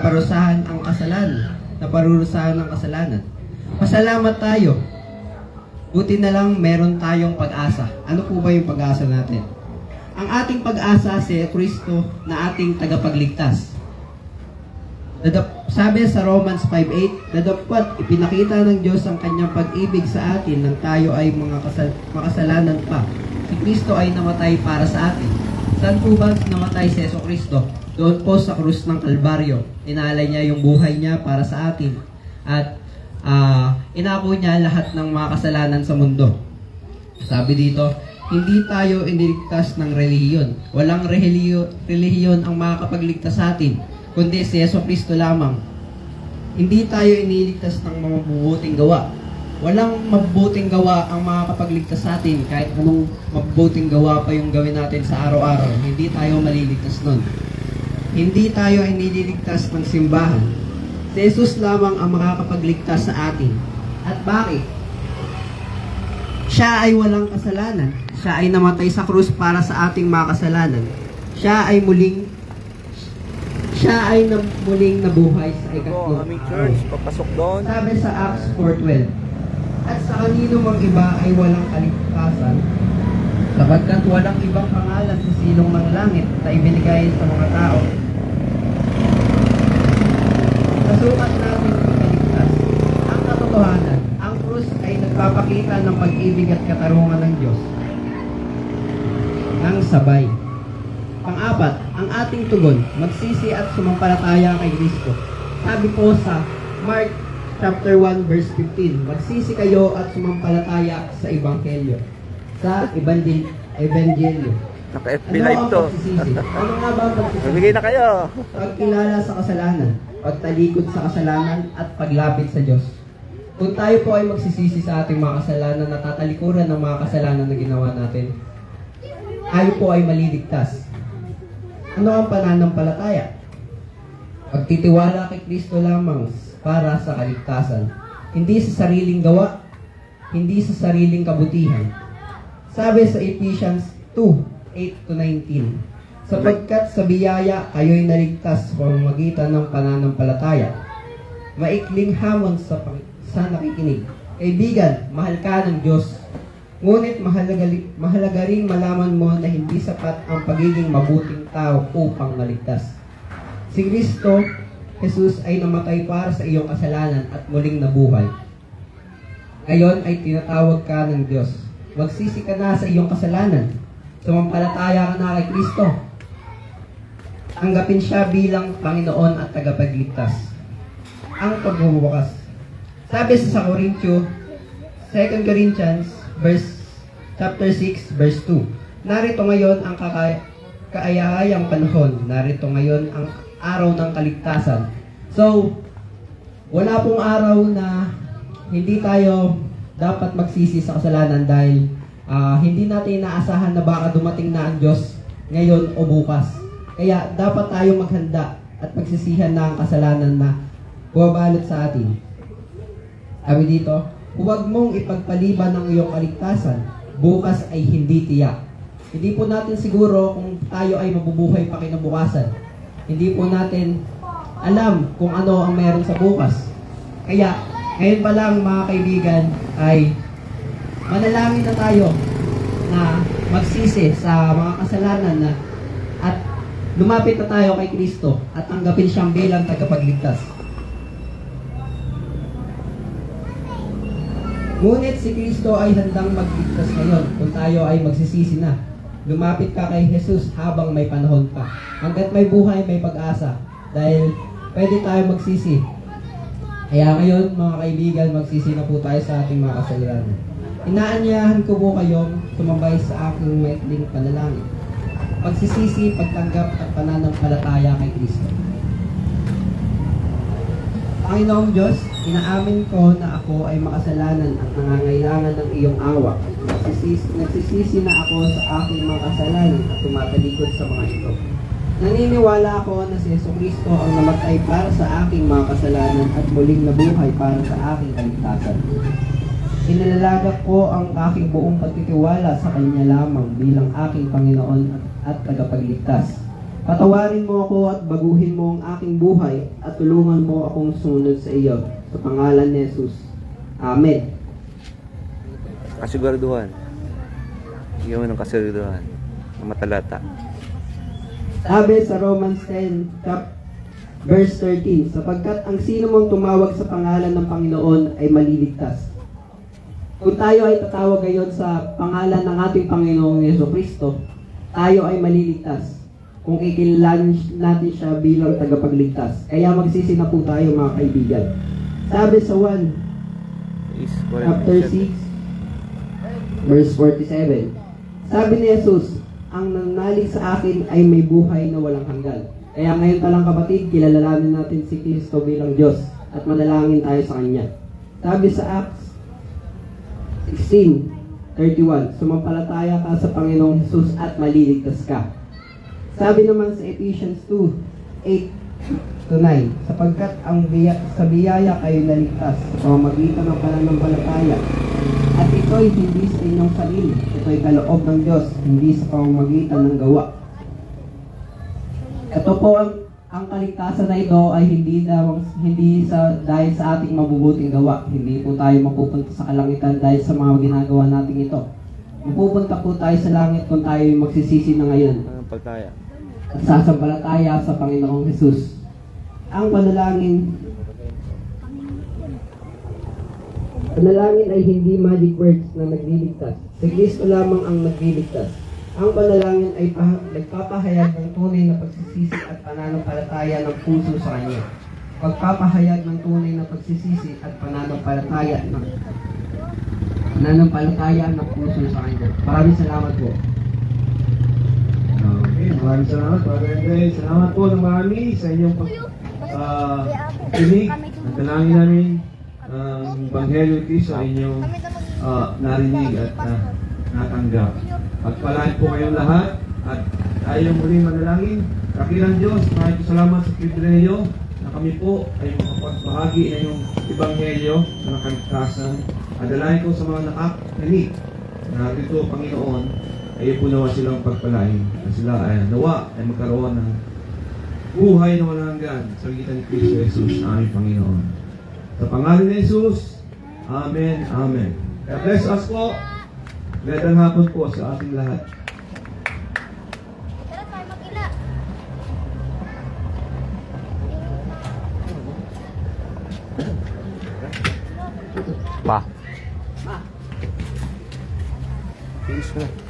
naparusahan ang kasalanan, naparurusahan ng kasalanan. Pasalamat tayo. Buti na lang meron tayong pag-asa. Ano po ba yung pag-asa natin? Ang ating pag-asa si Kristo na ating tagapagligtas. Sabi sa Romans 5:8, "Datapwat ipinakita ng Diyos ang kanyang pag-ibig sa atin nang tayo ay mga makasalanan pa. Si Kristo ay namatay para sa atin." Saan po ba namatay si Kristo? Doon po sa krus ng Kalbaryo. Inalay niya yung buhay niya para sa atin. At inako niya lahat ng mga kasalanan sa mundo. Sabi dito, hindi tayo iniligtas ng relihiyon. Walang relihiyon ang makakapagligtas sa atin, kundi si Yeso Kristo lamang. Hindi tayo iniligtas ng mga mabubuting gawa. Walang mabubuting gawa ang makakapagligtas sa atin. Kahit anong mabubuting gawa pa yung gawin natin sa araw-araw, hindi tayo maliligtas nun. Hindi tayo iniligtas ng simbahan. Si Jesus lamang ang makakapagligtas sa atin. At bakit? Siya ay walang kasalanan. Siya ay namatay sa krus para sa ating mga kasalanan. Siya ay muling nabuhay sa ikatlong aming araw. church, papasok doon. Sabi sa Acts 4:12, "At sa kanino mang iba ay walang kaligtasan, sapagkat walang ibang pangalan sa silong ng langit na ibinigay sa mga tao. Nasukat natin ikaligtas." Ang katotohanan, ang krus ay nagpapakita ng pag-ibig at katarungan ng Diyos ng sabay. Pang-apat, ang ating tugon, magsisi at sumampalataya kay Kristo. Sabi po sa Mark chapter 1 verse 15, "Magsisi kayo at sumampalataya sa Ebanghelyo." Sa Ebanghelyo. Naka-FB Ano live ang to. pagsisisi? Ano nga ba ang pagsisisi? Mamigay na kayo. Pagkilala sa kasalanan, pagtalikod sa kasalanan, at paglapit sa Diyos. Kung tayo po ay magsisisi sa ating mga kasalanan at tatalikuran ng mga kasalanan na ginawa natin, tayo po ay maliligtas. Ano ang pananampalataya? Pagtitiwala kay Kristo lamang para sa kaligtasan. Hindi sa sariling gawa, hindi sa sariling kabutihan. Sabi sa Ephesians 2:8-19, "Sapagkat sa biyaya kayo'y naligtas sa pamamagitan ng pananampalataya." Maikling hamon sa nakikinig. Kaibigan, mahal ka ng Diyos. Ngunit mahalaga ring malaman mo na hindi sapat ang pagiging mabuting tao upang maligtas. Si Kristo, Jesus ay namatay para sa iyong kasalanan at muling nabuhay. Ngayon ay tinatawag ka ng Diyos. Magsisi ka na sa iyong kasalanan. Sumampalataya ka na kay Kristo. Tanggapin siya bilang Panginoon at tagapagligtas. Ang pagbubukas. Sabi sa Korintyo, 2 Corinthians chapter 6 verse 2. "Narito ngayon ang kaaya-ayang panahon. Narito ngayon ang araw ng kaligtasan." So, wala pong araw na hindi tayo dapat magsisi sa kasalanan dahil hindi natin inaasahan na baka dumating na ang Diyos ngayon o bukas. Kaya dapat tayo maghanda at magsisihan na ang kasalanan na bumabalot sa atin. Sabi dito, "Huwag mong ipagpaliban ang iyong kaligtasan. Bukas ay hindi tiyak." Hindi po natin siguro kung tayo ay mabubuhay pa kinabukasan. Hindi po natin alam kung ano ang meron sa bukas. Kaya, ngayon pa lang mga kaibigan ay manalangin na tayo na magsisi sa mga kasalanan na at lumapit na tayo kay Kristo at tanggapin siyang bilang tagapagligtas. Ngunit si Kristo ay handang magligtas ngayon kung tayo ay magsisisi na. Lumapit ka kay Jesus habang may panahon pa. Hanggat may buhay, may pag-asa. Dahil pwede tayo magsisi. Kaya ngayon, mga kaibigan, magsisi na po tayo sa ating mga kasalanan. Inaanyayahan ko po kayong sumabay sa aking maikling panalangin. Pagsisisi, pagtanggap at pananampalataya kay Kristo. Panginoong Diyos, inaamin ko na ako ay makasalanan at nangangailangan ng iyong awa. Nagsisisi na ako sa aking mga kasalanan at tumatalikod sa mga ito. Naniniwala ako na si Jesucristo ang namatay para sa aking mga kasalanan at muling nabuhay para sa aking kaligtasan. Inilalagak ko ang aking buong pagtitiwala sa Kanya lamang bilang aking Panginoon at tagapagligtas. Patawarin mo ako at baguhin mo ang aking buhay at tulungan mo akong sumunod sa iyo. Sa pangalan ni Jesus. Amen. Kasiguraduhan. Bigyan mo ng kasiguraduhan. Ang matalata. Sabi sa Romans 10, verse 13, sapagkat ang sino mong tumawag sa pangalan ng Panginoon ay maliligtas. Kung tayo ay tatawag ngayon sa pangalan ng ating Panginoong Jesucristo, tayo ay maliligtas kung kikilalan natin siya bilang tagapagligtas. Kaya magsisi na po tayo mga kaibigan. Sabi sa 1, chapter 6, verse 47, sabi ni Jesus, ang nanalig sa akin ay may buhay na walang hanggan. Kaya ngayon talang kapatid, kilalanin natin si Kristo bilang Diyos at manalangin tayo sa Kanya. Sabi sa Acts 16:31, sumampalataya ka sa Panginoong Jesus at maliligtas ka. Sabi naman sa Ephesians 2:8-9, sapagkat sa biyaya kayo naligtas sa pamamagitan ng pananampalataya. At ito'y hindi sa inyong sarili, ito'y kaloob ng Diyos, hindi sa pamamagitan ng gawa. Ito po ang kaligtasan na ito ay hindi dahil sa ating mabubuting gawa. Hindi po tayo mapupunta sa kalangitan dahil sa mga ginagawa natin ito. Mapupunta po tayo sa langit kung tayo magsisisi na ngayon. Palataya. At sasampalataya sa Panginoong Jesus. Ang panalangin ay hindi magic words na nagliligtas. Si Kristo lamang ang nagliligtas. Ang panalangin ay nagpapahayag ng tunay na pagsisisi at pananampalataya ng puso sa Kanya. Pagpapahayag ng tunay na pagsisisi at pananampalataya ng puso sa Kanya. Maraming salamat po. Okay, maraming salamat, Brother Andre. Salamat po ng marami sa inyong pagkinig. Nagdalangin namin ang Ebanghelyo ni Cristo ay inyong narinig at natanggap. Pagpalain po kayong lahat at tayo muling manalangin. Kakilang Diyos, maraming salamat sa pribilehiyo na kami po ay makapagbahagi ng inyong Ebanghelyo na nakaligtasan. Adalain ko sa mga nakakinig na dito, Panginoon, ay po nawa silang pagpalain na sila ay nawa ay magkaroon ng buhay na walang hanggan sa pagitan ni Kristo Jesus na aming Panginoon. Sa pangalan ni Jesus, Amen, Amen. God bless us po. Magandang hapon po sa ating lahat. Tara tayo mag-ila. Pa. Finish ko na.